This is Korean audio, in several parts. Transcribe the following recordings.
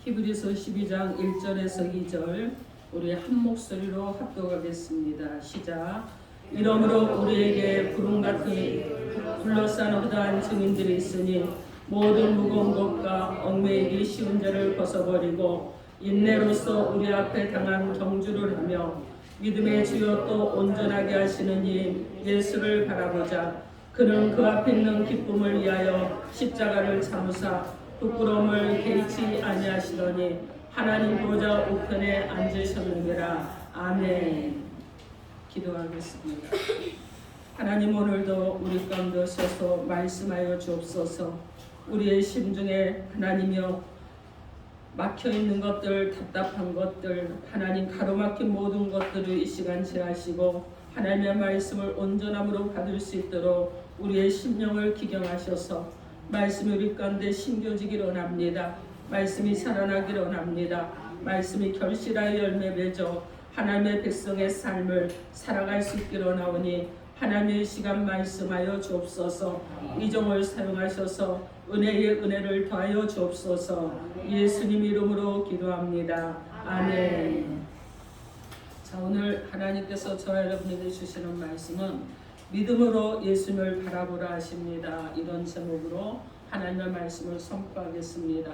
히브리서 12장 1절에서 2절 우리 한 목소리로 합독하겠습니다. 시작. 이러므로 우리에게 구름 같은 둘러싼 허다한 증인들이 있으니 모든 무거운 것과 얽매이기 쉬운 죄를 벗어버리고 인내로서 우리 앞에 당한 경주를 하며 믿음의 주여 또 온전하게 하시는 이 예수를 바라보자. 그는 그 앞에 있는 기쁨을 위하여 십자가를 참으사 부끄러움을 개의치 아니하시더니 하나님 보좌 우편에 앉으셨느니라. 아멘. 기도하겠습니다. 하나님, 오늘도 우리 가운데 오셔서 말씀하여 주옵소서. 우리의 심중에 하나님이여 막혀있는 것들, 답답한 것들, 하나님 가로막힌 모든 것들을 이 시간 제하시고 하나님의 말씀을 온전함으로 받을 수 있도록 우리의 심령을 기경하셔서 말씀이 우리 가운데 심겨지기를 원합니다. 말씀이 살아나기를 원합니다. 말씀이 결실하여 열매 맺어 하나님의 백성의 삶을 살아갈 수 있기를 원하오니 하나님의 시간 말씀하여 주옵소서. 이종을 사용하셔서 은혜의 은혜를 더하여 주옵소서. 예수님 이름으로 기도합니다. 아멘. 자, 오늘 하나님께서 저와 여러분에게 주시는 말씀은 믿음으로 예수님을 바라보라 하십니다. 이런 제목으로 하나님의 말씀을 선포하겠습니다.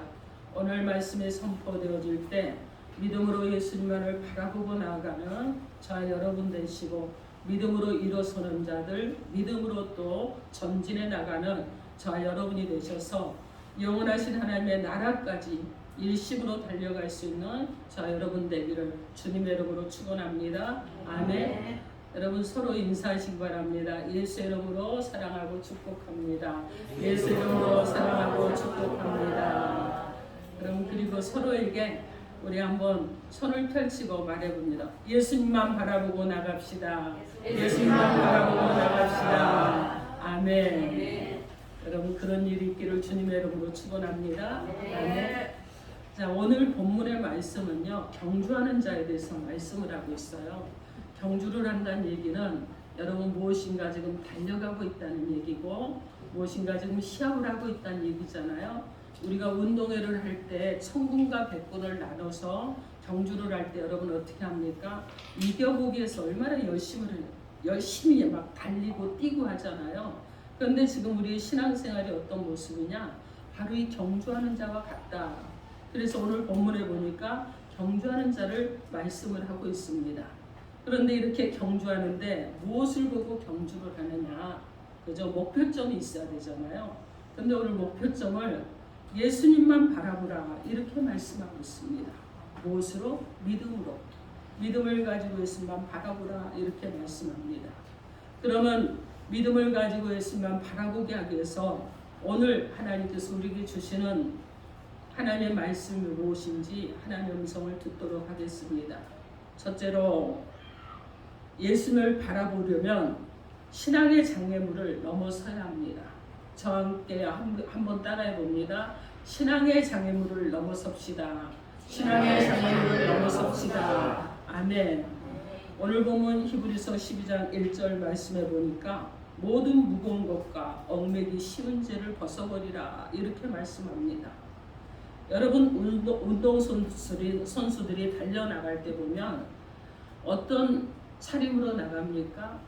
오늘 말씀이 선포되어질 때 믿음으로 예수님만을 바라보고 나아가는 저와 여러분 되시고 믿음으로 일어서는 자들, 믿음으로 또 전진해 나가는 저와 여러분이 되셔서 영원하신 하나님의 나라까지 일심으로 달려갈 수 있는 저와 여러분 되기를 주님의 이름으로 축원합니다. 아멘. 여러분 서로 인사하시기 바랍니다. 예수 이름으로 사랑하고 축복합니다. 예수 이름으로 사랑하고 축복합니다. 그럼 그리고 서로에게 우리 한번 손을 펼치고 말해봅니다. 예수님만 바라보고 나갑시다. 예수님만 바라보고 나갑시다. 아멘. 여러분 그런 일이 있기를 주님의 이름으로 축원합니다. 아멘. 자, 오늘 본문의 말씀은요, 경주하는 자에 대해서 말씀을 하고 있어요. 경주를 한다는 얘기는 여러분 무엇인가 지금 달려가고 있다는 얘기고 무엇인가 지금 시합을 하고 있다는 얘기잖아요. 우리가 운동회를 할 때 천군과 백군을 나눠서 경주를 할 때 여러분 어떻게 합니까? 이겨보기 위해서 얼마나 열심히 막 달리고 뛰고 하잖아요. 그런데 지금 우리 신앙생활이 어떤 모습이냐? 바로 이 경주하는 자와 같다. 그래서 오늘 본문에 보니까 경주하는 자를 말씀을 하고 있습니다. 그런데 이렇게 경주하는데 무엇을 보고 경주를 하느냐? 그죠? 목표점이 있어야 되잖아요. 그런데 오늘 목표점을 예수님만 바라보라 이렇게 말씀하고 있습니다. 무엇으로? 믿음으로. 믿음을 가지고 예수님만 바라보라 이렇게 말씀합니다. 그러면 믿음을 가지고 예수님만 바라보게 하기 위해서 오늘 하나님께서 우리에게 주시는 하나님의 말씀이 무엇인지 하나님의 음성을 듣도록 하겠습니다. 첫째로 예수님을 바라보려면 신앙의 장애물을 넘어서야 합니다. 저와 함께 한번 따라해 봅니다. 신앙의 장애물을 넘어섭시다. 신앙의 장애물을 넘어섭시다. 아멘. 오늘 보면 히브리서 12장 1절 말씀해 보니까 모든 무거운 것과 얽매기 쉬운 죄를 벗어버리라 이렇게 말씀합니다. 여러분 운동 선수들이 달려나갈 때 보면 어떤 차림으로 나갑니까?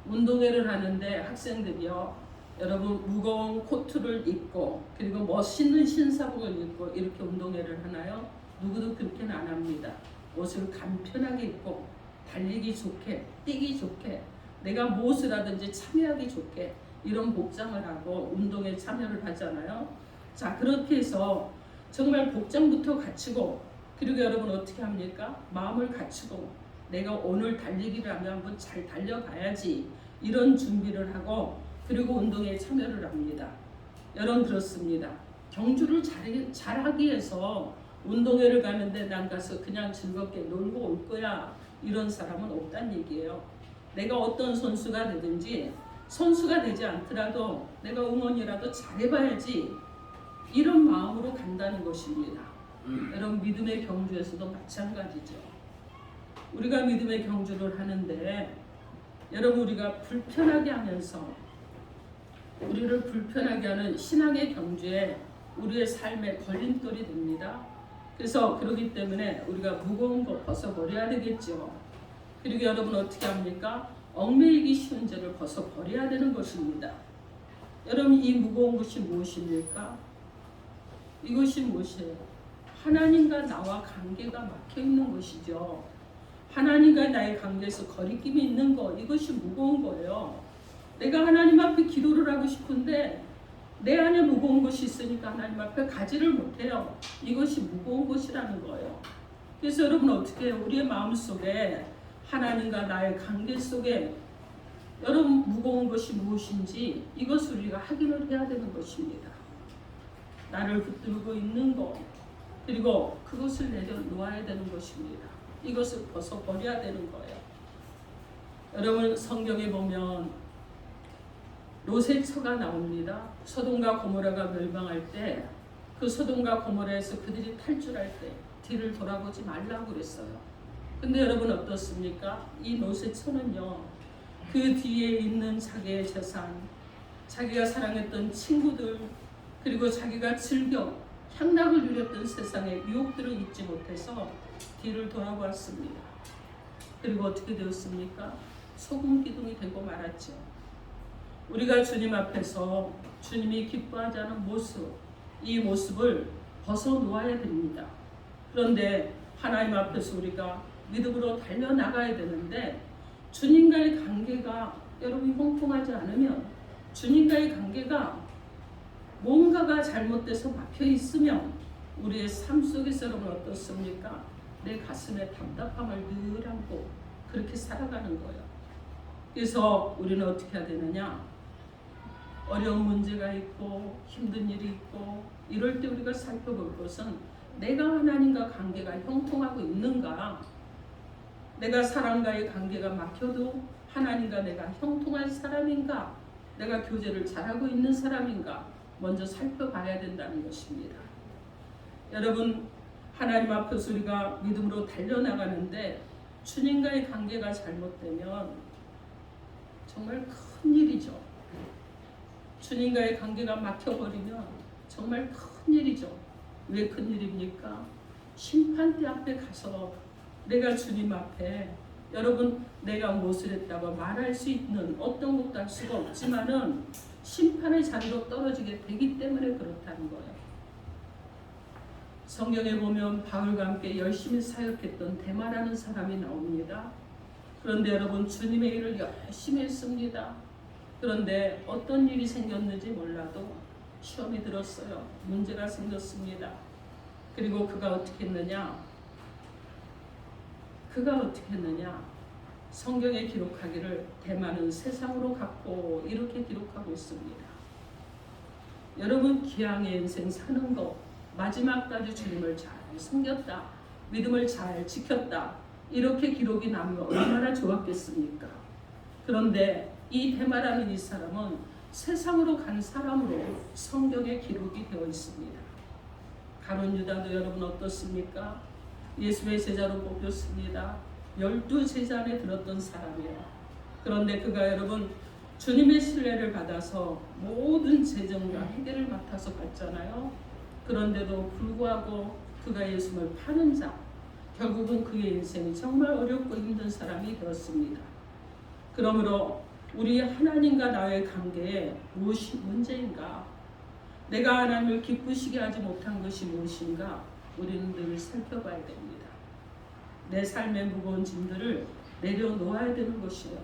운동회를 하는데 학생들이요, 여러분 무거운 코트를 입고 그리고 멋있는 신사복을 입고 이렇게 운동회를 하나요? 누구도 그렇게는 안 합니다. 옷을 간편하게 입고 달리기 좋게, 뛰기 좋게, 내가 무엇을 하든지 참여하기 좋게 이런 복장을 하고 운동에 참여를 하잖아요. 자, 그렇게 해서 정말 복장부터 갖추고 그리고 여러분 어떻게 합니까? 마음을 갖추고 내가 오늘 달리기를 하면 한번 잘 달려가야지 이런 준비를 하고 그리고 운동에 참여를 합니다. 여러분 그렇습니다. 경주를 잘하기 위해서 운동회를 가는데 난 가서 그냥 즐겁게 놀고 올 거야 이런 사람은 없다는 얘기예요. 내가 어떤 선수가 되든지 선수가 되지 않더라도 내가 응원이라도 잘해봐야지 이런 마음으로 간다는 것입니다. 여러분 믿음의 경주에서도 마찬가지죠. 우리가 믿음의 경주를 하는데 여러분 우리가 불편하게 하면서 우리를 불편하게 하는 신앙의 경주에 우리의 삶에 걸림돌이 됩니다. 그래서 그러기 때문에 우리가 무거운 거 벗어버려야 되겠죠. 그리고 여러분 어떻게 합니까? 얽매이기 쉬운 죄를 벗어버려야 되는 것입니다. 여러분 이 무거운 것이 무엇입니까? 이것이 무엇이에요? 하나님과 나와 관계가 막혀있는 것이죠. 하나님과 나의 관계에서 거리낌이 있는 거, 이것이 무거운 거예요. 내가 하나님 앞에 기도를 하고 싶은데 내 안에 무거운 것이 있으니까 하나님 앞에 가지를 못해요. 이것이 무거운 것이라는 거예요. 그래서 여러분 어떻게 해요? 우리의 마음속에 하나님과 나의 관계 속에 여러분 무거운 것이 무엇인지 이것을 우리가 확인을 해야 되는 것입니다. 나를 붙들고 있는 것, 그리고 그것을 내려놓아야 되는 것입니다. 이것을 벗어버려야 되는 거예요. 여러분 성경에 보면 롯의 처가 나옵니다. 소돔과 고모라가 멸망할 때 그 소돔과 고모라에서 그들이 탈출할 때 뒤를 돌아보지 말라고 그랬어요. 근데 여러분 어떻습니까? 이 롯의 처는요, 그 뒤에 있는 자기의 재산, 자기가 사랑했던 친구들, 그리고 자기가 즐겨 향락을 누렸던 세상의 유혹들을 잊지 못해서 뒤를 돌아보았습니다. 그리고 어떻게 되었습니까? 소금 기둥이 되고 말았죠. 우리가 주님 앞에서 주님이 기뻐하지 않은 모습, 이 모습을 벗어놓아야 됩니다. 그런데 하나님 앞에서 우리가 믿음으로 달려나가야 되는데 주님과의 관계가 여러분이 형통하지 않으면, 주님과의 관계가 뭔가가 잘못돼서 막혀 있으면 우리의 삶 속에서 여러분 어떻습니까? 내 가슴에 답답함을 늘 안고 그렇게 살아가는 거예요. 그래서 우리는 어떻게 해야 되느냐? 어려운 문제가 있고 힘든 일이 있고 이럴 때 우리가 살펴볼 것은 내가 하나님과 관계가 형통하고 있는가, 내가 사람과의 관계가 막혀도 하나님과 내가 형통한 사람인가, 내가 교제를 잘하고 있는 사람인가 먼저 살펴봐야 된다는 것입니다. 여러분 하나님 앞에서 우리가 믿음으로 달려나가는데 주님과의 관계가 잘못되면 정말 큰 일이죠. 주님과의 관계가 막혀버리면 정말 큰 일이죠. 왜 큰 일입니까? 심판대 앞에 가서 내가 주님 앞에 여러분 내가 무엇을 했다고 말할 수 있는 어떤 것도 할 수가 없지만은 심판의 자리로 떨어지게 되기 때문에 그렇다는 거예요. 성경에 보면 바울과 함께 열심히 사역했던 데마라는 사람이 나옵니다. 그런데 여러분 주님의 일을 열심히 했습니다. 그런데 어떤 일이 생겼는지 몰라도 시험이 들었어요. 문제가 생겼습니다. 그리고 그가 어떻게 했느냐? 성경에 기록하기를 대만은 세상으로 갔고 이렇게 기록하고 있습니다. 여러분 기왕의 인생 사는 거, 마지막까지 주님을 잘 섬겼다, 믿음을 잘 지켰다, 이렇게 기록이 나면 얼마나 좋았겠습니까? 그런데 이 데마라는 이 사람은 세상으로 간 사람으로 성경에 기록이 되어 있습니다. 가룟 유다도 여러분 어떻습니까? 예수의 제자로 뽑혔습니다. 12제자 안에 들었던 사람이에요. 그런데 그가 여러분 주님의 신뢰를 받아서 모든 재정과 해결을 맡아서 갔잖아요. 그런데도 불구하고 그가 예수를 파는 자, 결국은 그의 인생이 정말 어렵고 힘든 사람이 되었습니다. 그러므로 우리 하나님과 나의 관계에 무엇이 문제인가? 내가 하나님을 기쁘시게 하지 못한 것이 무엇인가? 우리는 늘 살펴봐야 됩니다. 내 삶의 무거운 짐들을 내려놓아야 되는 것이에요.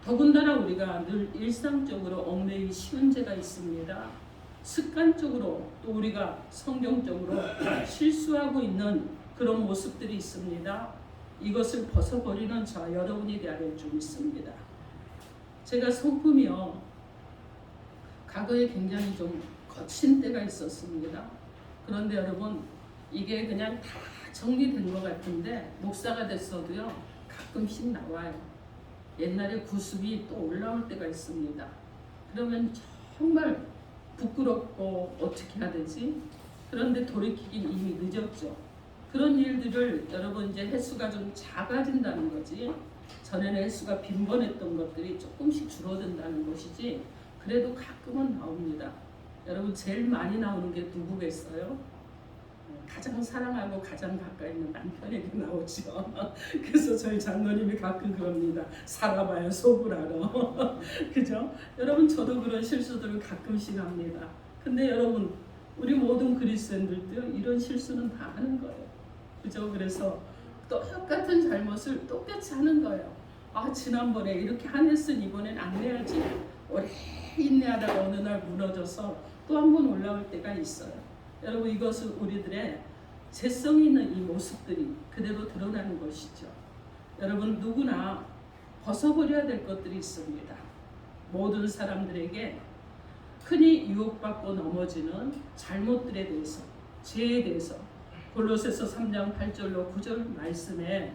더군다나 우리가 늘 일상적으로 얽매이기 쉬운 죄가 있습니다. 습관적으로 또 우리가 성경적으로 실수하고 있는 그런 모습들이 있습니다. 이것을 벗어버리는 저 여러분이 되어야 될 줄 믿습니다. 제가 성품이요, 과거에 굉장히 좀 거친 때가 있었습니다. 그런데 여러분 이게 그냥 다 정리된 것 같은데 목사가 됐어도요 가끔씩 나와요. 옛날에 구습이 또 올라올 때가 있습니다. 그러면 정말 부끄럽고 어떻게 해야 되지? 그런데 돌이키긴 이미 늦었죠. 그런 일들을 여러분 이제 횟수가 좀 작아진다는 거지, 전에는 횟수가 빈번했던 것들이 조금씩 줄어든다는 것이지, 그래도 가끔은 나옵니다. 여러분 제일 많이 나오는 게 누구겠어요? 가장 사랑하고 가장 가까이 있는 남편에게 나오죠. 그래서 저희 장로님이 가끔 그럽니다. 살아봐야 속을 알아. 그죠? 여러분 저도 그런 실수들을 가끔씩 합니다. 근데 여러분 우리 모든 그리스도인들도 이런 실수는 다 하는 거예요. 그죠? 그래서 똑같은 잘못을 똑같이 하는 거예요. 아 지난번에 이렇게 화냈으니 이번엔 안 내야지. 오래 인내하다가 어느 날 무너져서 또 한 번 올라올 때가 있어요. 여러분 이것은 우리들의 재성 있는 이 모습들이 그대로 드러나는 것이죠. 여러분 누구나 벗어버려야 될 것들이 있습니다. 모든 사람들에게 흔히 유혹받고 넘어지는 잘못들에 대해서, 죄에 대해서 골로새서 3장 8절로 9절 말씀에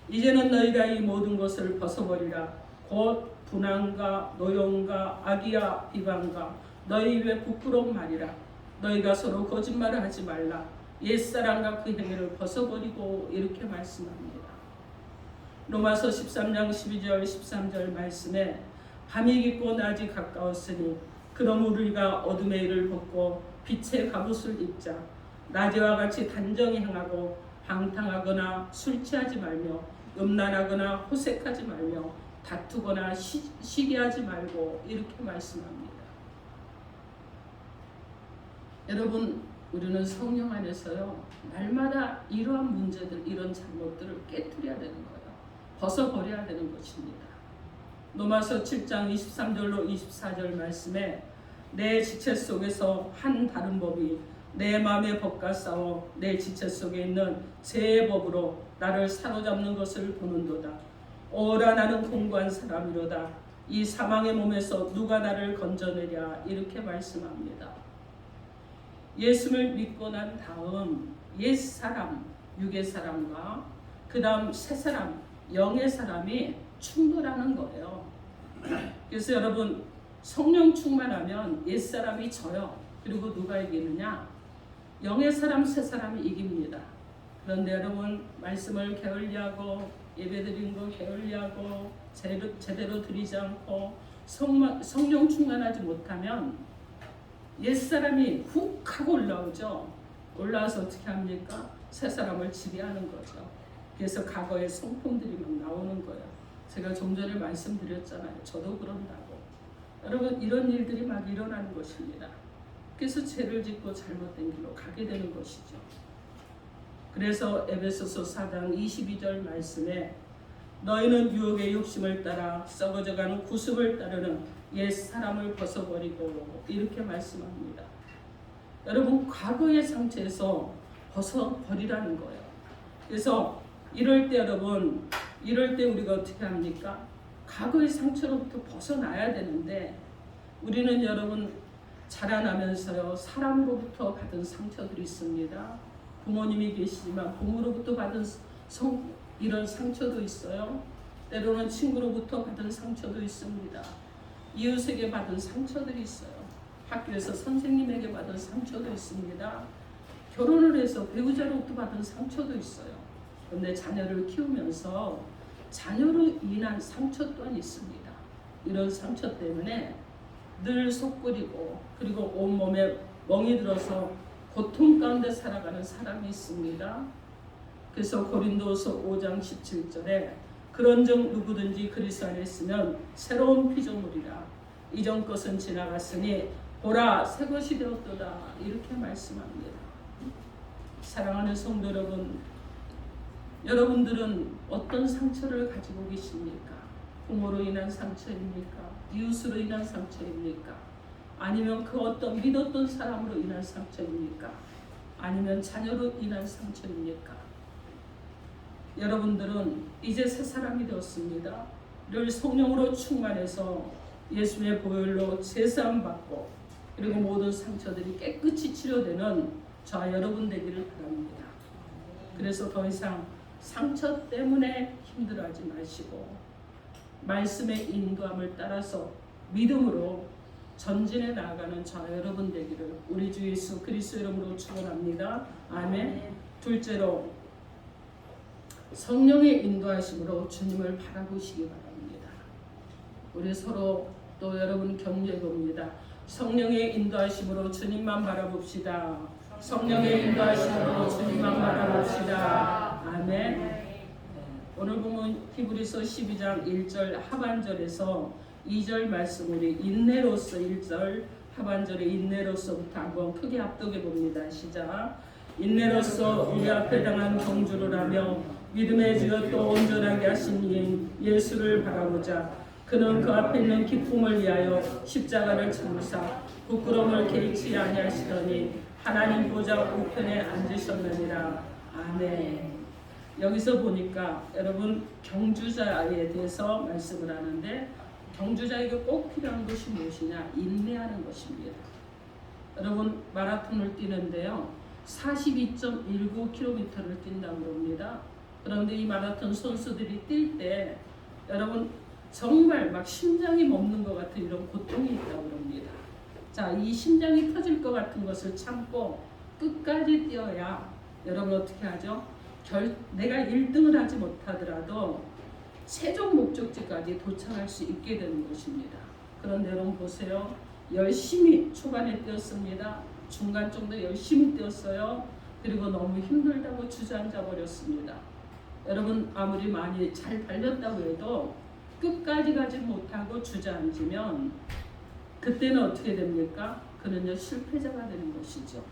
이제는 너희가 이 모든 것을 벗어버리라. 곧 분함과 노용과 악의와 비방과 너희 입에 부끄러운 말이라. 너희가 서로 거짓말을 하지 말라. 옛사람과 그 행위를 벗어버리고 이렇게 말씀합니다. 로마서 13장 12절 13절 말씀에 밤이 깊고 낮이 가까웠으니 그럼 우리가 어둠의 일을 벗고 빛의 갑옷을 입자. 낮에와 같이 단정히 행하고 방탕하거나 술 취하지 말며 음란하거나 호색하지 말며 다투거나 시기하지 말고 이렇게 말씀합니다. 여러분 우리는 성령 안에서요 날마다 이러한 문제들 이런 잘못들을 깨뜨려야 되는 거예요. 벗어버려야 되는 것입니다. 로마서 7장 23절로 24절 말씀에 내 지체 속에서 한 다른 법이 내 마음의 법과 싸워 내 지체 속에 있는 죄의 법으로 나를 사로잡는 것을 보는도다. 오라 나는 공고한 사람이로다. 이 사망의 몸에서 누가 나를 건져내랴 이렇게 말씀합니다. 예수를 믿고 난 다음 옛 사람, 육의 사람과 그 다음 새 사람, 영의 사람이 충돌하는 거예요. 그래서 여러분 성령 충만하면 옛 사람이 져요. 그리고 누가 이기느냐? 영의 사람, 새 사람이 이깁니다. 그런데 여러분 말씀을 게을리하고 예배드린 거 게을리하고 제대로 드리지 않고 성령 충만하지 못하면 옛사람이 훅 하고 올라오죠. 올라와서 어떻게 합니까? 새 사람을 지배하는 거죠. 그래서 과거의 성품들이 막 나오는 거예요. 제가 좀 전에 말씀드렸잖아요. 저도 그런다고. 여러분 이런 일들이 막 일어나는 것입니다. 그래서 죄를 짓고 잘못된 길로 가게 되는 것이죠. 그래서 에베소서 4장 22절 말씀에 너희는 유혹의 욕심을 따라 썩어져가는 구습을 따르는 옛 사람을 벗어버리고 이렇게 말씀합니다. 여러분 과거의 상처에서 벗어버리라는 거예요. 그래서 이럴 때 여러분 이럴 때 우리가 어떻게 합니까? 과거의 상처로부터 벗어나야 되는데 우리는 여러분 자라나면서요 사람으로부터 받은 상처들이 있습니다. 부모님이 계시지만 부모로부터 받은 이런 상처도 있어요. 때로는 친구로부터 받은 상처도 있습니다. 이웃에게 받은 상처들이 있어요. 학교에서 선생님에게 받은 상처도 있습니다. 결혼을 해서 배우자로부터 받은 상처도 있어요. 그런데 자녀를 키우면서 자녀로 인한 상처 또한 있습니다. 이런 상처 때문에 늘 속끓이고 그리고 온몸에 멍이 들어서 고통 가운데 살아가는 사람이 있습니다. 그래서 고린도서 5장 17절에 그런즉 누구든지 그리스도 안에 있으면 새로운 피조물이라 이전 것은 지나갔으니 보라 새 것이 되었도다 이렇게 말씀합니다. 사랑하는 성도 여러분, 여러분들은 어떤 상처를 가지고 계십니까? 부모로 인한 상처입니까? 이웃으로 인한 상처입니까? 아니면 그 어떤 믿었던 사람으로 인한 상처입니까? 아니면 자녀로 인한 상처입니까? 여러분들은 이제 새 사람이 되었습니다. 늘 성령으로 충만해서 예수님의 보혈로 제사함 받고 그리고 모든 상처들이 깨끗이 치료되는 저와 여러분 되기를 바랍니다. 그래서 더 이상 상처 때문에 힘들어하지 마시고 말씀의 인도함을 따라서 믿음으로 전진해 나아가는 저와 여러분 되기를 우리 주 예수 그리스도 이름으로 축원합니다. 아멘. 둘째로 성령의 인도하심으로 주님을 바라보시기 바랍니다. 우리 서로 또 여러분 격려해 봅니다. 성령의 인도하심으로 주님만 바라봅시다. 성령의 인도하심으로 주님만 바라봅시다. 아멘. 오늘 보면 히브리서 12장 1절 하반절에서 2절 말씀 우리 인내로서 1절 하반절에 인내로서부터 한번 크게 합독해 봅니다. 시작. 인내로서 우리 앞에 당한 경주를 하며 믿음의 주여 또 온전하게 하신 이인 예수를 바라보자. 그는 그 앞에 있는 기쁨을 위하여 십자가를 참으사 부끄러움을 개의치 아니하시더니 하나님 보좌 우편에 앉으셨느니라. 아멘. 여기서 보니까 여러분 경주자에 대해서 말씀을 하는데 경주자에게 꼭 필요한 것이 무엇이냐? 인내하는 것입니다. 여러분 마라톤을 뛰는데요. 42.19km를 뛴다고 합니다. 그런데 이 마라톤 선수들이 뛸 때 여러분 정말 막 심장이 멎는 것 같은 이런 고통이 있다고 합니다. 자, 이 심장이 터질 것 같은 것을 참고 끝까지 뛰어야 여러분 어떻게 하죠? 내가 1등을 하지 못하더라도 최종 목적지까지 도착할 수 있게 되는 것입니다. 그런데 여러분 보세요. 열심히 초반에 뛰었습니다. 중간 정도 열심히 뛰었어요. 그리고 너무 힘들다고 주저앉아 버렸습니다. 여러분 아무리 많이 잘 달렸다고 해도 끝까지 가지 못하고 주저앉으면 그때는 어떻게 됩니까? 그는요 실패자가 되는 것이죠.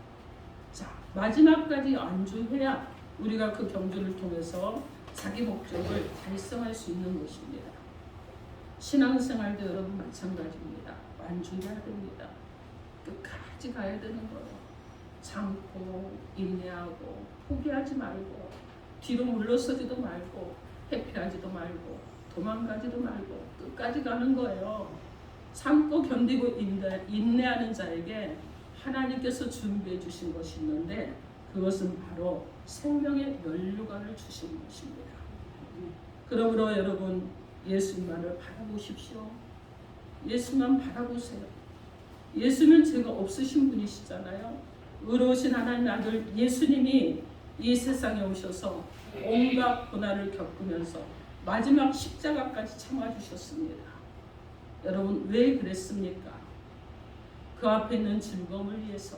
자, 마지막까지 안주해야 우리가 그 경주를 통해서 자기 목적을 달성할 수 있는 것입니다. 신앙생활도 여러분 마찬가지입니다. 안주해야 됩니다. 끝까지 가야 되는 거예요. 참고 인내하고 포기하지 말고 뒤로 물러서지도 말고 회피하지도 말고 도망가지도 말고 끝까지 가는 거예요. 참고 견디고 인내하는 자에게 하나님께서 준비해 주신 것이 있는데 그것은 바로 생명의 면류관을 주신 것입니다. 그러므로 여러분 예수님만을 바라보십시오. 예수만 바라보세요. 예수는 죄가 없으신 분이시잖아요. 의로우신 하나님의 아들 예수님이 이 세상에 오셔서 온갖 고난을 겪으면서 마지막 십자가까지 참아주셨습니다. 여러분 왜 그랬습니까? 그 앞에 있는 즐거움을 위해서,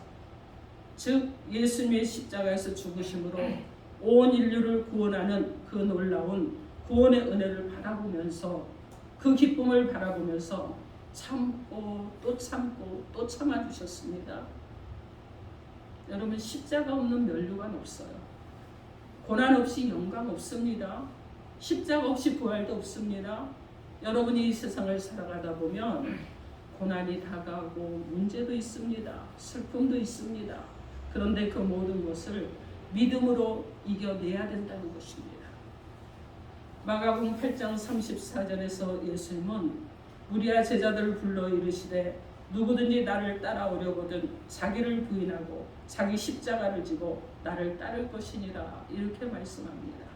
즉 예수님의 십자가에서 죽으심으로 온 인류를 구원하는 그 놀라운 구원의 은혜를 바라보면서 그 기쁨을 바라보면서 참고 또 참고 또 참아주셨습니다. 여러분 십자가 없는 면류관 없어요. 고난 없이 영광 없습니다. 십자가 없이 부활도 없습니다. 여러분이 이 세상을 살아가다 보면 고난이 다가오고 문제도 있습니다. 슬픔도 있습니다. 그런데 그 모든 것을 믿음으로 이겨내야 된다는 것입니다. 마가복음 8장 34절에서 예수님은 무리와 제자들을 불러 이르시되 누구든지 나를 따라오려거든 자기를 부인하고 자기 십자가를 지고 나를 따를 것이니라 이렇게 말씀합니다.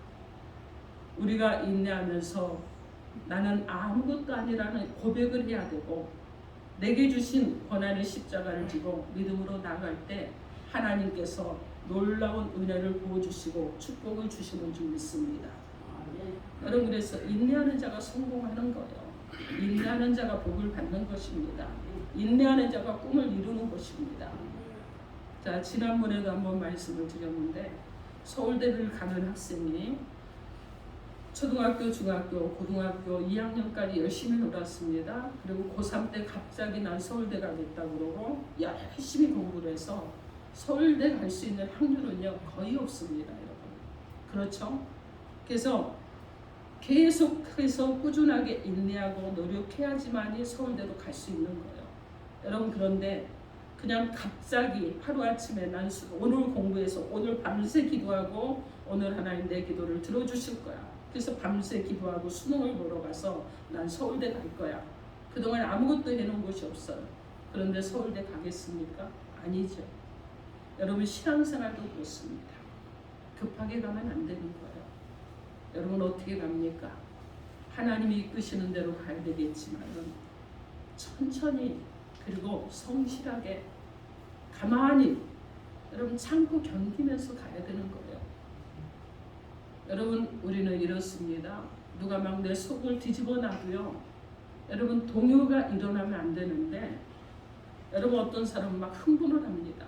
우리가 인내하면서 나는 아무것도 아니라는 고백을 해야 되고 내게 주신 권한의 십자가를 지고 믿음으로 나갈 때 하나님께서 놀라운 은혜를 부어주시고 축복을 주시는 줄 믿습니다. 여러분 그래서 인내하는 자가 성공하는 거예요. 인내하는 자가 복을 받는 것입니다. 인내하는 자가 꿈을 이루는 것입니다. 자, 지난번에도 한번 말씀을 드렸는데 서울대를 가는 학생이 초등학교, 중학교, 고등학교 2학년까지 열심히 놀았습니다. 그리고 고3 때 갑자기 난 서울대 가겠다고 그러고 열심히 공부를 해서 서울대 갈 수 있는 확률은요 거의 없습니다. 여러분 그렇죠? 그래서 계속해서 꾸준하게 인내하고 노력해야지만이 서울대로 갈 수 있는 거예요. 여러분 그런데 그냥 갑자기 하루아침에 난 오늘 공부해서 오늘 밤새 기도하고 오늘 하나님 내 기도를 들어주실 거야. 그래서 밤새 기도하고 수능을 보러 가서 난 서울대 갈 거야. 그동안 아무것도 해놓은 것이 없어요. 그런데 서울대 가겠습니까? 아니죠. 여러분 신앙생활도 그렇습니다. 급하게 가면 안 되는 거예요. 여러분 어떻게 갑니까? 하나님이 이끄시는 대로 가야 되겠지만 천천히 그리고 성실하게 가만히 여러분 참고 견디면서 가야 되는 거예요. 여러분 우리는 이렇습니다. 누가 막 내 속을 뒤집어 놔도요. 여러분 동요가 일어나면 안 되는데 여러분 어떤 사람은 막 흥분을 합니다.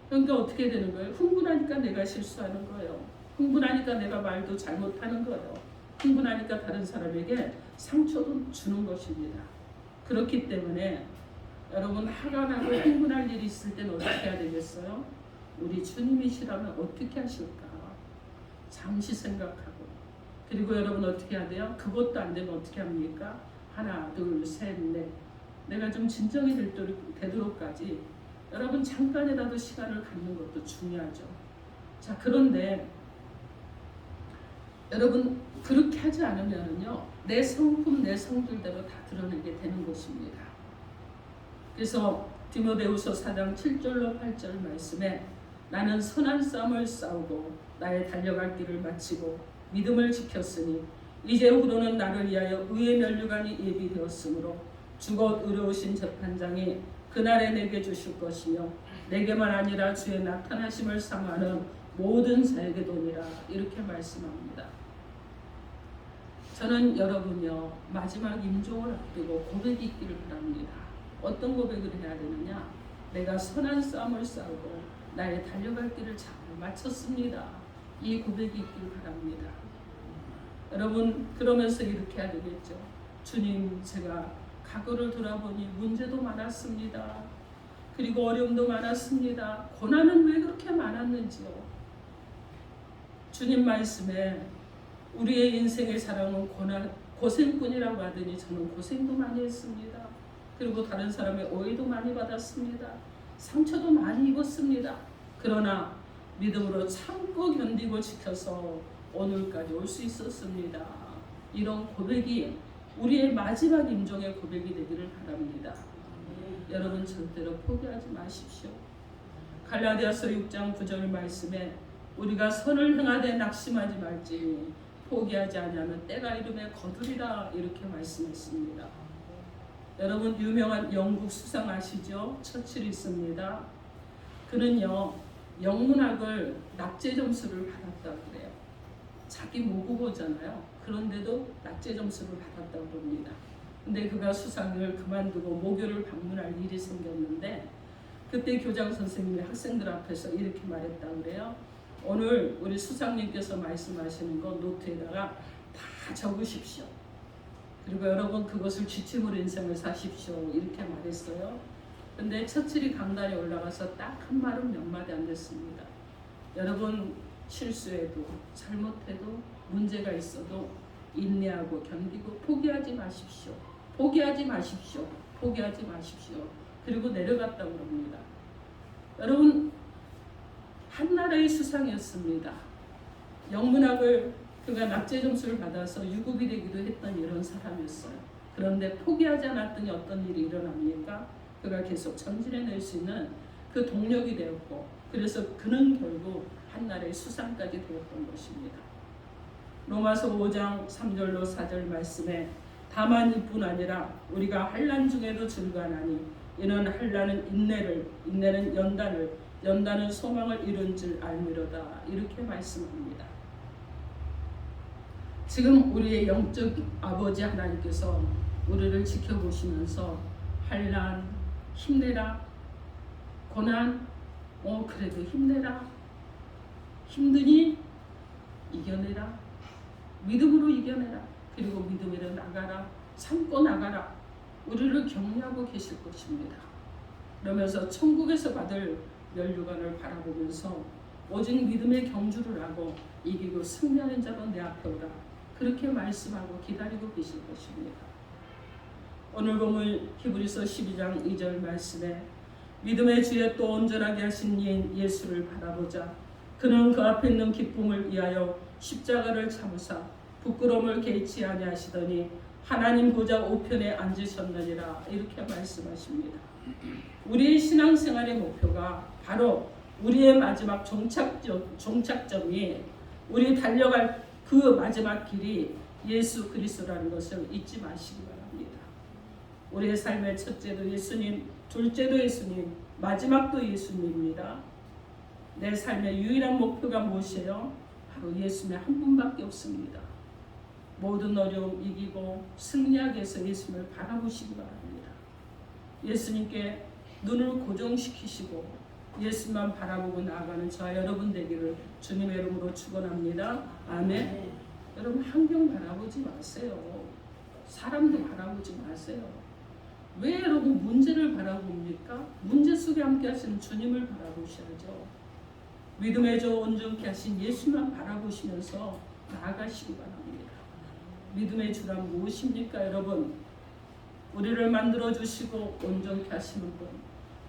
그러니까 어떻게 되는 거예요? 흥분하니까 내가 실수하는 거예요. 흥분하니까 내가 말도 잘못하는 거예요. 흥분하니까 다른 사람에게 상처도 주는 것입니다. 그렇기 때문에 여러분, 화가 나고 흥분할 일이 있을 때는 어떻게 해야 되겠어요? 우리 주님이시라면 어떻게 하실까? 잠시 생각하고, 그리고 여러분 어떻게 해야 돼요? 그것도 안 되면 어떻게 합니까? 하나, 둘, 셋, 넷. 내가 좀 진정이 되도록까지 여러분 잠깐이라도 시간을 갖는 것도 중요하죠. 자, 그런데 여러분 그렇게 하지 않으면요, 내 성품, 내 성질대로 다 드러내게 되는 것입니다. 그래서 디모데후서 4장 7절로 8절 말씀에 나는 선한 싸움을 싸우고 나의 달려갈 길을 마치고 믿음을 지켰으니 이제후로는 나를 위하여 의의 면류관이 예비되었으므로 주곧 의로우신 재판장이 그날에 내게 주실 것이며 내게만 아니라 주의 나타나심을 사모하는 모든 자에게도니라. 이렇게 말씀합니다. 저는 여러분요, 마지막 임종을 앞두고 고백이 있기를 바랍니다. 어떤 고백을 해야 되느냐? 내가 선한 싸움을 싸우고 나의 달려갈 길을 잘 마쳤습니다. 이 고백이 있기를 바랍니다. 여러분, 그러면서 이렇게 해야 되겠죠. 주님, 제가 과거를 돌아보니 문제도 많았습니다. 그리고 어려움도 많았습니다. 고난은 왜 그렇게 많았는지요? 주님 말씀에 우리의 인생의 사랑은 고생뿐이라고 하더니 저는 고생도 많이 했습니다. 그리고 다른 사람의 오해도 많이 받았습니다. 상처도 많이 입었습니다. 그러나 믿음으로 참고 견디고 지켜서 오늘까지 올 수 있었습니다. 이런 고백이 우리의 마지막 임종의 고백이 되기를 바랍니다. 여러분 절대로 포기하지 마십시오. 갈라디아서 6장 9절 말씀에 우리가 선을 행하되 낙심하지 말지니 포기하지 아니하면 때가 이르매 거두리라. 이렇게 말씀했습니다. 여러분, 유명한 영국 수상 아시죠? 처칠이 있습니다. 그는요, 영문학을 낙제 점수를 받았다고 그래요. 자기 모국어잖아요. 그런데도 낙제 점수를 받았다고 합니다. 근데 그가 수상을 그만두고 모교를 방문할 일이 생겼는데 그때 교장 선생님이 학생들 앞에서 이렇게 말했다고 그래요. 오늘 우리 수상님께서 말씀하시는 거 노트에다가 다 적으십시오. 그리고 여러분 그것을 지침으로 인생을 사십시오. 이렇게 말했어요. 근데 처칠이 강단에 올라가서 딱 한 말은 몇 마디 안 됐습니다. 여러분, 실수해도 잘못해도 문제가 있어도 인내하고 견디고 포기하지 마십시오. 포기하지 마십시오. 포기하지 마십시오. 그리고 내려갔다고 합니다. 여러분, 한 나라의 수상이었습니다. 영문학을 그가 낙제 점수를 받아서 유급이 되기도 했던 이런 사람이었어요. 그런데 포기하지 않았더니 어떤 일이 일어납니까? 그가 계속 전진해낼 수 있는 그 동력이 되었고, 그래서 그는 결국 한 나라의 수상까지 되었던 것입니다. 로마서 5장 3절로 4절 말씀에 다만 이뿐 아니라 우리가 환난 중에도 즐거워하니 이는 환난은 인내를, 인내는 연단을, 연단은 소망을 이룬 줄 알미로다. 이렇게 말씀합니다. 지금 우리의 영적 아버지 하나님께서 우리를 지켜보시면서 환난, 힘내라, 고난, 그래도 힘내라, 힘드니 이겨내라, 믿음으로 이겨내라, 그리고 믿음으로 나가라, 참고 나가라, 우리를 격려하고 계실 것입니다. 그러면서 천국에서 받을 면류관을 바라보면서 오직 믿음의 경주를 하고 이기고 승리하는 자로 내 앞에 오라, 그렇게 말씀하고 기다리고 계실 것입니다. 오늘 본문 히브리서 12장 2절 말씀에 믿음의 주에 또 온전하게 하신 이인 예수를 바라보자. 그는 그 앞에 있는 기쁨을 위하여 십자가를 참으사 부끄러움을 개의치 아니하시더니 하나님 보좌 우편에 앉으셨느니라. 이렇게 말씀하십니다. 우리의 신앙생활의 목표가 바로 우리의 마지막 종착점이, 우리 달려갈 그 마지막 길이 예수 그리스도라는 것을 잊지 마시기 바랍니다. 우리의 삶의 첫째도 예수님, 둘째도 예수님, 마지막도 예수님입니다. 내 삶의 유일한 목표가 무엇이에요? 바로 예수님 한 분밖에 없습니다. 모든 어려움 이기고 승리하기 위해서 예수님을 바라보시기 바랍니다. 예수님께 눈을 고정시키시고 예수만 바라보고 나아가는 저와 여러분 되기를 주님의 이름으로 축원합니다. 아멘. 여러분 환경 바라보지 마세요. 사람들 바라보지 마세요. 왜 여러분 문제를 바라봅니까? 문제 속에 함께 하시는 주님을 바라보셔야죠. 믿음의 저 온전케 하신 예수만 바라보시면서 나아가시기 바랍니다. 믿음의 주란 무엇입니까 여러분? 우리를 만들어주시고 온전케 하시는 분,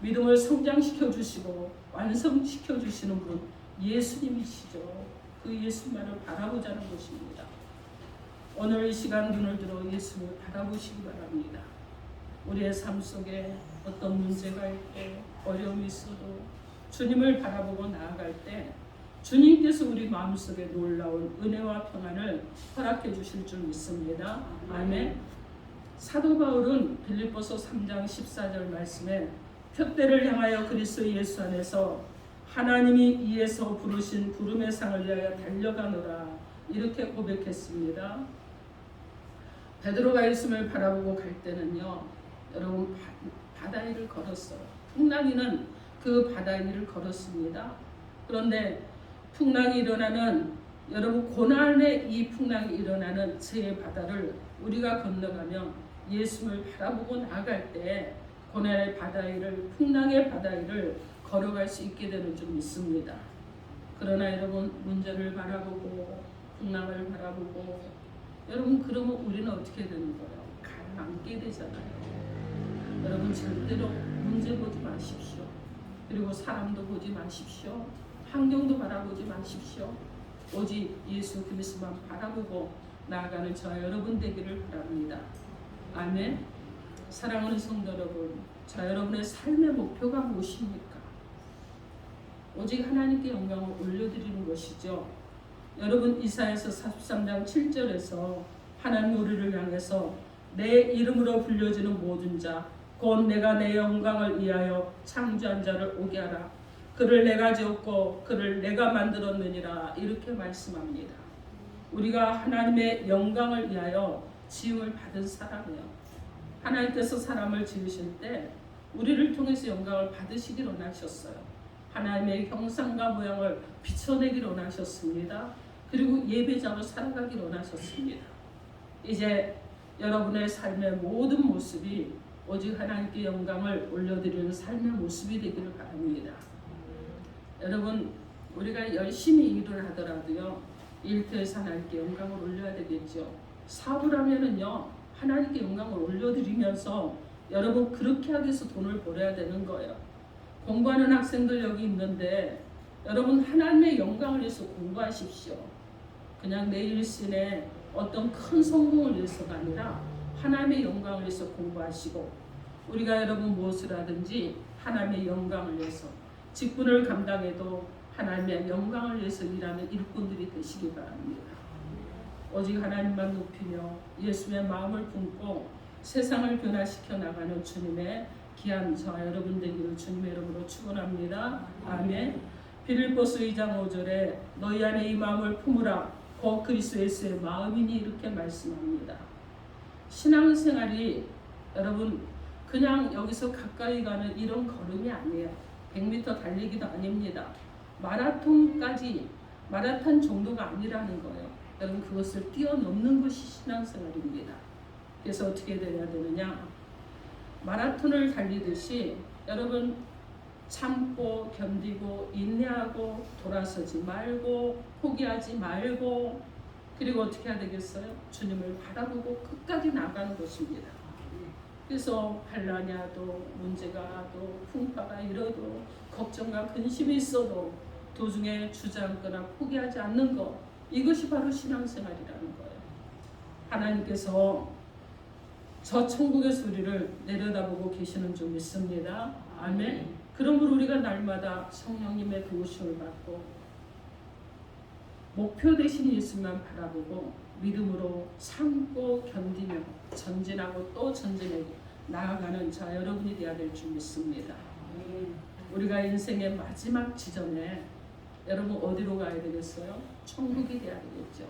믿음을 성장시켜 주시고 완성시켜 주시는 분 예수님이시죠. 그 예수만을 바라보자는 것입니다. 오늘 이 시간 눈을 들어 예수를 바라보시기 바랍니다. 우리의 삶 속에 어떤 문제가 있고 어려움이 있어도 주님을 바라보고 나아갈 때 주님께서 우리 마음속에 놀라운 은혜와 평안을 허락해 주실 줄 믿습니다. 아멘. 사도 바울은 빌립보서 3장 14절 말씀에 표대를 향하여 그리스도 예수 안에서 하나님이 이에서 부르신 부름의 상을 위하여 달려가노라 이렇게 고백했습니다. 베드로가 예수를 바라보고 갈 때는요, 여러분 바다 위를 걸었어요. 풍랑이는 그 바다 위를 걸었습니다. 그런데 풍랑이 일어나는 여러분 고난의 이 풍랑이 일어나는 제 바다를 우리가 건너가면 예수를 바라보고 나아갈 때 고난의 바다 위를 풍랑의 바다 위를 걸어갈 수 있게 되는 줄 믿습니다. 그러나 여러분 문제를 바라보고 풍랑을 바라보고 여러분 그러면 우리는 어떻게 되는 거예요? 가라앉게 되잖아요. 여러분 절대로 문제 보지 마십시오. 그리고 사람도 보지 마십시오. 환경도 바라보지 마십시오. 오직 예수 그리스도만 바라보고 나아가는 저와 여러분 되기를 바랍니다. 아멘. 사랑하는 성도 여러분, 자 여러분의 삶의 목표가 무엇입니까? 오직 하나님께 영광을 올려드리는 것이죠. 여러분 이사야서 43장 7절에서 하나님 우리를 향해서 내 이름으로 불려지는 모든 자 곧 내가 내 영광을 위하여 창조한 자를 오게 하라. 그를 내가 지었고 그를 내가 만들었느니라 이렇게 말씀합니다. 우리가 하나님의 영광을 위하여 지음을 받은 사람이에요. 하나님께서 사람을 지으실 때 우리를 통해서 영광을 받으시길 원하셨어요. 하나님의 형상과 모양을 비춰내길 원하셨습니다. 그리고 예배자로 살아가길 원하셨습니다. 이제 여러분의 삶의 모든 모습이 오직 하나님께 영광을 올려드리는 삶의 모습이 되기를 바랍니다. 여러분 우리가 열심히 일을 하더라도요 일터에서 하나님께 영광을 올려야 되겠죠. 사업을 하면은요 하나님께 영광을 올려드리면서 여러분 그렇게 하기 위해서 돈을 벌어야 되는 거예요. 공부하는 학생들 여기 있는데 여러분 하나님의 영광을 위해서 공부하십시오. 그냥 내 일신에 어떤 큰 성공을 위해서가 아니라 하나님의 영광을 위해서 공부하시고 우리가 여러분 무엇을 하든지 하나님의 영광을 위해서 직분을 감당해도 하나님의 영광을 위해서 일하는 일꾼들이 되시기 바랍니다. 오직 하나님만 높이며 예수의 마음을 품고 세상을 변화시켜 나가는 주님의 귀한 저와 여러분 되기를 주님의 이름으로 축원합니다. 아멘. 빌립보서 2장 5절에 너희 안에 이 마음을 품으라 곧 그리스도 예수의 마음이니 이렇게 말씀합니다. 신앙생활이 여러분 그냥 여기서 가까이 가는 이런 걸음이 아니에요. 100m 달리기도 아닙니다. 마라톤 정도가 아니라는 거예요. 여러분 그것을 뛰어넘는 것이 신앙생활입니다. 그래서 어떻게 돼야 되느냐? 마라톤을 달리듯이 여러분 참고 견디고 인내하고 돌아서지 말고 포기하지 말고 그리고 어떻게 해야 되겠어요? 주님을 바라보고 끝까지 나가는 것입니다. 그래서 반란이 와도 문제가 와도 풍파가 일어도 걱정과 근심이 있어도 도중에 주저앉거나 포기하지 않는 것 이것이 바로 신앙생활이라는 거예요. 하나님께서 저 천국의 소리를 내려다보고 계시는 줄 믿습니다. 아멘. 그러므로 우리가 날마다 성령님의 도우심을 받고 목표 되신 예수만 바라보고 믿음으로 참고 견디며 전진하고 또 전진해 나아가는 저 여러분이 되어야 될 줄 믿습니다. 우리가 인생의 마지막 지점에 여러분 어디로 가야 되겠어요? 천국이 되어야 되겠죠.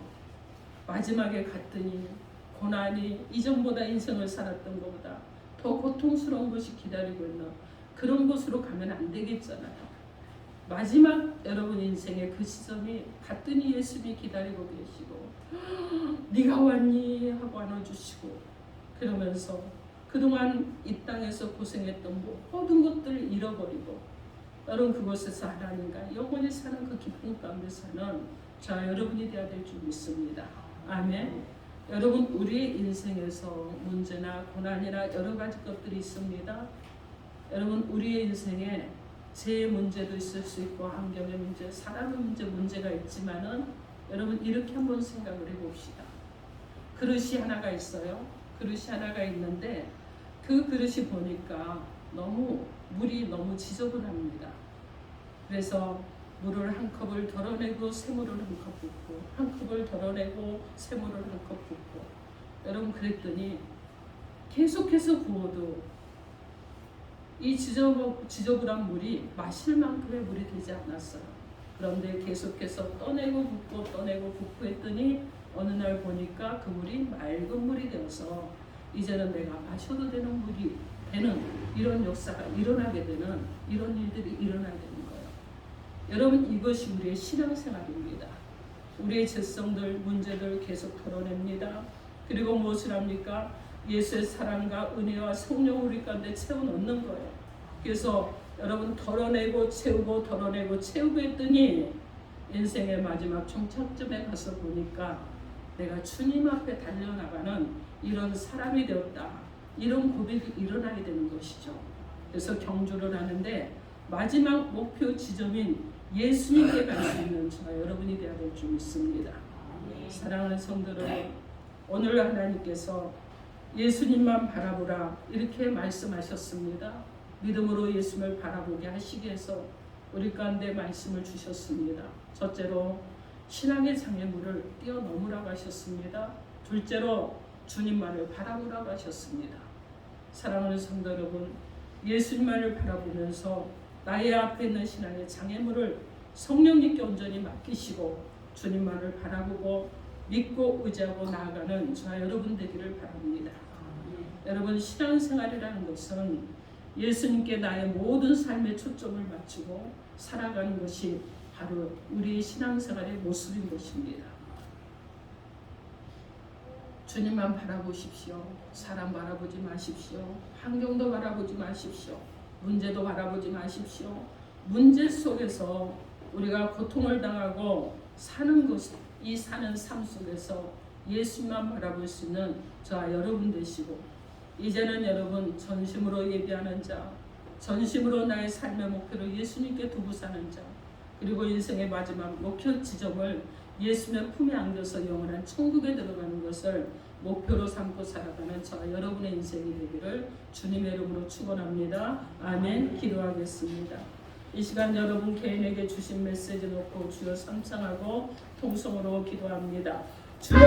마지막에 갔더니 고난이 이전보다 인생을 살았던 것보다 더 고통스러운 것이 기다리고 있는 그런 곳으로 가면 안 되겠잖아요. 마지막 여러분 인생의 그 시점이 갔더니 예수님이 기다리고 계시고 네가 왔니? 하고 안아주시고 그러면서 그동안 이 땅에서 고생했던 모든 것들을 잃어버리고 여러분 그곳에서 하나님과 영원히 사는 그 기쁨 가운데 사는 자 여러분이 되어야 될 줄 믿습니다. 아멘. 여러분 우리의 인생에서 문제나 고난이나 여러 가지 것들이 있습니다. 여러분 우리의 인생에 제 문제도 있을 수 있고 환경의 문제, 사람의 문제가 있지만은 여러분 이렇게 한번 생각을 해봅시다. 그릇이 하나가 있어요. 그릇이 하나가 있는데 그 그릇이 보니까 물이 너무 지저분합니다. 그래서 물을 한 컵을 덜어내고 새물을 한 컵 붓고 한 컵을 덜어내고 새물을 한 컵 붓고 여러분 그랬더니 계속해서 부어도 이 지저분한 물이 마실 만큼의 물이 되지 않았어요. 그런데 계속해서 떠내고 붓고 했더니 어느 날 보니까 그 물이 맑은 물이 되어서 이제는 내가 마셔도 되는 물이 되는 이런 역사가 일어나게 되는 이런 일들이 일어나게 되는 거예요. 여러분 이것이 우리의 신앙생활입니다. 우리의 죄성들, 문제들 계속 털어냅니다. 그리고 무엇을 합니까? 예수의 사랑과 은혜와 성령 우리 가운데 채워넣는 거예요. 그래서 여러분 덜어내고 채우고 했더니 인생의 마지막 종착점에 가서 보니까 내가 주님 앞에 달려나가는 이런 사람이 되었다. 이런 고백이 일어나게 되는 것이죠. 그래서 경주를 하는데 마지막 목표 지점인 예수님께 갈 수 있는 저와 여러분이 되어야 될 줄 믿습니다. 사랑하는 성도 여러분, 오늘 하나님께서 예수님만 바라보라 이렇게 말씀하셨습니다. 믿음으로 예수님을 바라보게 하시기 위해서 우리 가운데 말씀을 주셨습니다. 첫째로 신앙의 장애물을 뛰어넘으라고 하셨습니다. 둘째로 주님만을 바라보라고 하셨습니다. 사랑하는 성도 여러분, 예수님만을 바라보면서 나의 앞에 있는 신앙의 장애물을 성령님께 온전히 맡기시고 주님만을 바라보고 믿고 의지하고 나아가는 저와 여러분 되기를 바랍니다. 여러분 신앙생활이라는 것은 예수님께 나의 모든 삶의 초점을 맞추고 살아가는 것이 바로 우리 신앙생활의 모습인 것입니다. 주님만 바라보십시오. 사람 바라보지 마십시오. 환경도 바라보지 마십시오. 문제도 바라보지 마십시오. 문제 속에서 우리가 고통을 당하고 사는 것, 이 사는 삶 속에서 예수님만 바라볼 수 있는 저와 여러분 되시고 이제는 여러분 전심으로 예배하는 자, 전심으로 나의 삶의 목표를 예수님께 두고 사는 자, 그리고 인생의 마지막 목표 지점을 예수님의 품에 안겨서 영원한 천국에 들어가는 것을 목표로 삼고 살아가는 저와 여러분의 인생이 되기를 주님의 이름으로 축원합니다. 아멘. 기도하겠습니다. 이 시간 여러분 개인에게 주신 메시지 놓고 주여 삼창하고 통성으로 기도합니다. 주여